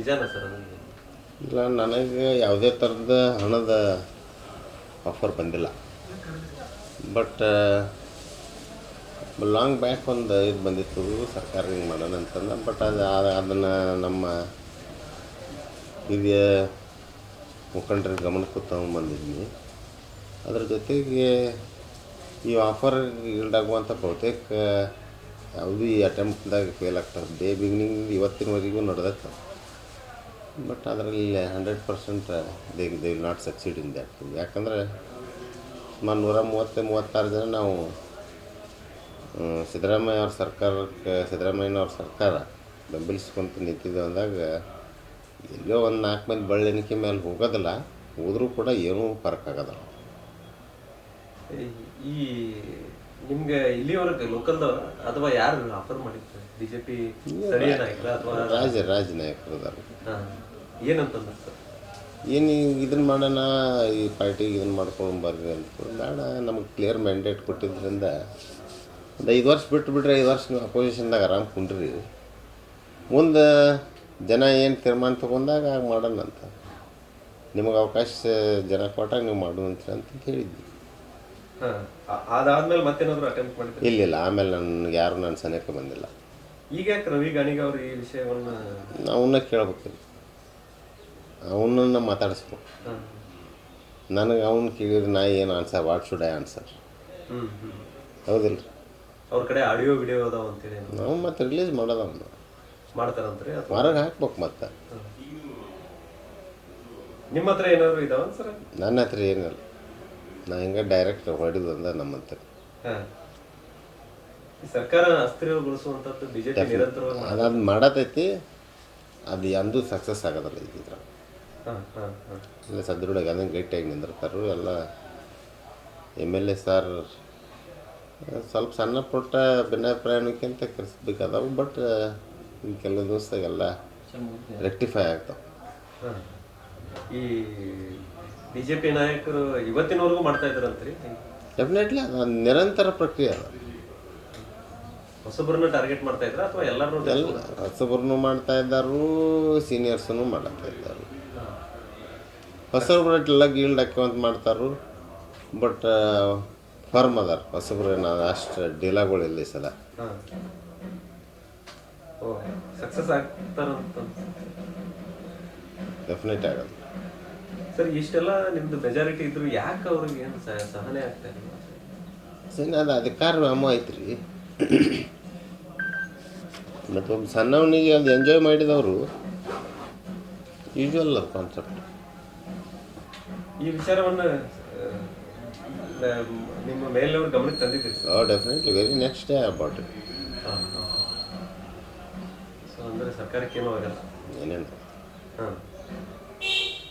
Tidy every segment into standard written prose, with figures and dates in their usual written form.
ನಿಜಾನ ಸರ್ ಅದು? ಇಲ್ಲ, ನನಗೆ ಯಾವುದೇ ಥರದ ಹಣದ ಆಫರ್ ಬಂದಿಲ್ಲ. ಬಟ್ ಲಾಂಗ್ ಬ್ಯಾಕ್ ಒಂದು ಇದು ಬಂದಿತ್ತು, ಸರ್ಕಾರ ಹಿಂಗೆ ಮಾಡೋಣ ಅಂತಂದ. ಬಟ್ ಅದನ್ನು ನಮ್ಮ ಹಿರಿಯ ಮುಖಂಡರ ಗಮನಕ್ಕೂ ತಗೊಂಡ್ಬಂದಿದ್ವಿ. ಅದ್ರ ಜೊತೆಗೆ ಈ ಆಫರ್ ಈಲ್ಡಾಗುವಂಥ ಬಹುತೇಕ ಯಾವುದೂ ಈ ಅಟೆಂಪ್ಟ್ದಾಗ ಫೇಲ್ ಆಗ್ತದೆ. ಬಿಗಿನಿಂಗ್ ಇವತ್ತಿನವರೆಗೂ ನಡೆದತ್ತೆ. ಬಟ್ ಅದರಲ್ಲಿ 100% they will not succeed in that. ಯಾಕಂದರೆ ಸುಮಾರು 136 ಜನ ನಾವು ಸಿದ್ದರಾಮಯ್ಯನವ್ರ ಸರ್ಕಾರ ಬೆಂಬಲಿಸ್ಕೊಂತ ನಿಂತಿದ್ದೇವೆ ಅಂದಾಗ ಎಲ್ಲೋ ಒಂದು 4 ಮಂದಿ ಬಳ್ಳೆಣಿಕೆ ಮೇಲೆ ಹೋಗೋದಿಲ್ಲ, ಹೋದರೂ ಕೂಡ ಏನೂ ಫರ್ಕ್ ಆಗೋದಿಲ್ಲ. ಈ ನಿಮ್ಗೆ ಇಲ್ಲಿವರೆಗೆ ಲೋಕಲ್ದವ ಅಥವಾ ಯಾರು ಆಫರ್ ಮಾಡಿದ್ರು? ಬಿಜೆಪಿ ಸ್ಥಳೀಯ ನಾಯಕರ ಅಥವಾ ರಾಜ ನಾಯಕರು ಅದಾರ. ಏನಂತಂದ್ರೆ ಸರ್, ಏನು ಇದನ್ನು ಮಾಡೋಣ, ಈ ಪಾರ್ಟಿಗೆ ಇದನ್ನು ಮಾಡ್ಕೊಂಡು ಬರ್ರಿ ಅಂತ ಬೇಡ. ನಮಗೆ ಕ್ಲಿಯರ್ ಮ್ಯಾಂಡೇಟ್ ಕೊಟ್ಟಿದ್ದರಿಂದ ಒಂದು 5 ವರ್ಷ ಬಿಟ್ಟರೆ 5 ವರ್ಷ ನೀವು ಅಪೋಸಿಷನ್ದಾಗ ಆರಾಮ್ ಕುಂಡ್ರಿ, ಮುಂದೆ ಜನ ಏನು ತೀರ್ಮಾನ ತೊಗೊಂಡಾಗ ಆಗ ಮಾಡೋಣ ಅಂತ, ನಿಮಗೆ ಅವಕಾಶ ಜನ ಕೊಟ್ಟಾಗ ನೀವು ಮಾಡುವಂತ ಅಂತ ಹೇಳಿದ್ವಿ. ಅದಾದ್ಮೇಲೆ ಮತ್ತೇನಾದ್ರು ಅಟೆಂಪ್ಟ್ ಮಾಡಿದ್ರು? ಇಲ್ಲ, ಆಮೇಲೆ ನನಗೆ ಯಾರು ನನ್ನ ಸನಿಹಕ್ಕೆ ಬಂದಿಲ್ಲ. ಈಗ ಯಾಕೆ ರವಿ ಗಾಣಿಗ ಅವರು ಈ ವಿಷಯವನ್ನು ಅವನ್ನ ಕೇಳ್ಬೇಕಿಲ್ಲ, ಅವನನ್ನು ಮಾತಾಡಿಸ್ಬೇಕು. ನನಗೆ ಅವ್ನು ಕೇಳಿದ್ರೆ ನಾ ಏನು answer, what should I answer? ಹೌದಿಲ್ಲ ರೀ? ಅವ್ರ ಕಡೆ ಆಡಿಯೋ ವಿಡಿಯೋ ಅದಾವ ಅಂತೇಳಿ ನಾವು ಮತ್ತೆ ರಿಲೀಸ್ ಮಾಡೋದು ಅವನ್ನ ಮಾಡ್ತಾರಂತ್ರಿ, ಹೊರಗೆ ಹಾಕ್ಬೇಕು. ಮತ್ತೆ ನಿಮ್ಮ ಹತ್ರ ಏನಾದ್ರು ಇದಾವ ಸರ್? ನನ್ನ ಹತ್ರ ಏನಿಲ್ಲ, ನಾ ಹಿಂಗೆ ಡೈರೆಕ್ಟ್ ಹೊಡಿದು ಅಂದ ನಮ್ಮಂತ. ಸರ್ಕಾರ ಅಸ್ಥಿರಗೊಳಿಸುವಂಥದ್ದು ಬಿಜೆಪಿ ನಿರಂತರವಾಗಿ ಅದು ಮಾಡತೈತಿ, ಅದು ಎಂದೂ ಸಕ್ಸಸ್ ಆಗೋದಿಲ್ಲ. ಇದ್ರ ಇಲ್ಲ ಸದೃಢವಾಗಿ ಅದನ್ನು ಗಟ್ಟಿಯಾಗಿ ನಿಂದಿರ್ತಾರು ಎಲ್ಲ. MLA ಸಾರ್ ಸ್ವಲ್ಪ ಸಣ್ಣ ಪುಟ್ಟ ಭಿನ್ನಾಭಿಪ್ರಾಯಕ್ಕಿಂತ ಕರೆಸ್ಬೇಕಾದವು. ಬಟ್ ಕೆಲವು ದಿವಸದಾಗೆಲ್ಲ ರೆಕ್ಟಿಫೈ ಆಗ್ತಾವೆ. ಈ ಬಿಜೆಪಿ ನಾಯಕರು ಇವತ್ತಿನವರೆಗೂ ಮಾಡ್ತಾ ಇದ್ದಾರಂತ್ರಿ? ಡೆಫಿನೆಟ್ಲಿ ಅದು ನಿರಂತರ ಪ್ರಕ್ರಿಯೆ. ಅದ ಹೊಸಬ್ರನ್ನ ಟಾರ್ಗೆಟ್ ಮಾಡ್ತಾ ಇದ್ರ ಅಥವಾ ಎಲ್ಲರೂ? ಎಲ್ಲ ಹೊಸಬ್ರನ್ನೂ ಮಾಡ್ತಾ ಇದ್ದಾರು, ಸೀನಿಯರ್ಸನ್ನು ಮಾಡ್ತಾ ಇದ್ದಾರೆ. ಹೊಸಬ್ರೆಲ್ಲ ಗೀಲ್ಡ್ ಹಾಕ್ಯವಂತ ಮಾಡ್ತಾರು. ಬಟ್ ಫರ್ಮ್ ಅದಾರ ಹೊಸಬ್ರು, ನಾನು ಅಷ್ಟು ಡೀಲಾಗಳಿಲ್ಲ ಈ ಸಲ. ಸಕ್ಸಸ್ ಆಗ್ತಾರಂತ ಡೆಫಿನೆಟ್ ಆಗೋದು ಸರ್. ಇಷ್ಟೆಲ್ಲ ನಿಮ್ದು ಮೆಜಾರಿಟಿ ಇದ್ರು ಯಾಕೆ ಅವ್ರಿಗೆ ಏನು ಸಹನೆ ಆಗ್ತಾ ಇಲ್ಲ ಸರಿ? ಅದು ಅಧಿಕಾರ ವ್ಯಾಮೋಹ ಐತ್ರಿ. ಮತ್ತು ಒಬ್ಬ ಸಣ್ಣವನಿಗೆ ಅದು ಎಂಜಾಯ್ ಮಾಡಿದವರು ಯೂಶ್ವಲ್ ಅದು ಕಾನ್ಸೆಪ್ಟ್. ಈ ವಿಚಾರವನ್ನು ನಿಮ್ಮ ಮೇಲವ್ರ ಗಮನಕ್ಕೆ ತಂದಿದ್ದೀರಿ sir? Definitely, very next day about it. So ಅಂದರೆ ಸರ್ಕಾರಕ್ಕೆ ಏನೂ ಆಗಲ್ಲ ಏನೇನು.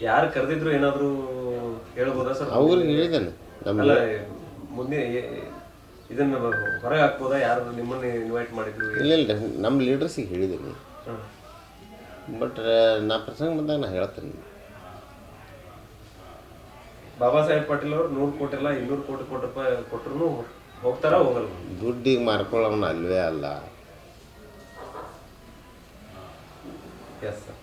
ಯಾರು ಕರೆದಿದ್ರು ಏನಾದರೂ ಹೇಳ್ಬೋದಾ ಸರ್? ಅವ್ರಿಗೆ ಹೇಳಿದ್ದೇನೆ ಅಲ್ಲ, ಮುಂದೆ ಇದನ್ನು ಹೊರಗೆ ಹಾಕ್ಬೋದಾ? ಯಾರು ನಿಮ್ಮನ್ನು ಇನ್ವೈಟ್ ಮಾಡಿದ್ರು? ಇಲ್ಲ, ನಮ್ಮ ಲೀಡರ್ಸಿಗೆ ಹೇಳಿದ್ದೀನಿ. ಬಟ್ ನಾ ಪ್ರಸಂಗ ಬಂದಾಗ ನಾ ಹೇಳ್ತೇನೆ. ಬಾಬಾ ಸಾಹೇಬ್ ಪಾಟೀಲ್ ಅವರು 100 ಕೋಟಿ ಅಲ್ಲ 200 ಕೋಟಿ ರೂಪಾಯಿ ಕೊಟ್ಟರು ಹೋಗ್ತಾರ ಹೋಗಲ್ಲ? ದುಡ್ಡಿಗೆ ಮಾರ್ಕೊಳ್ಳೋನು ಅಲ್ವೇ ಅಲ್ಲ. Yes sir.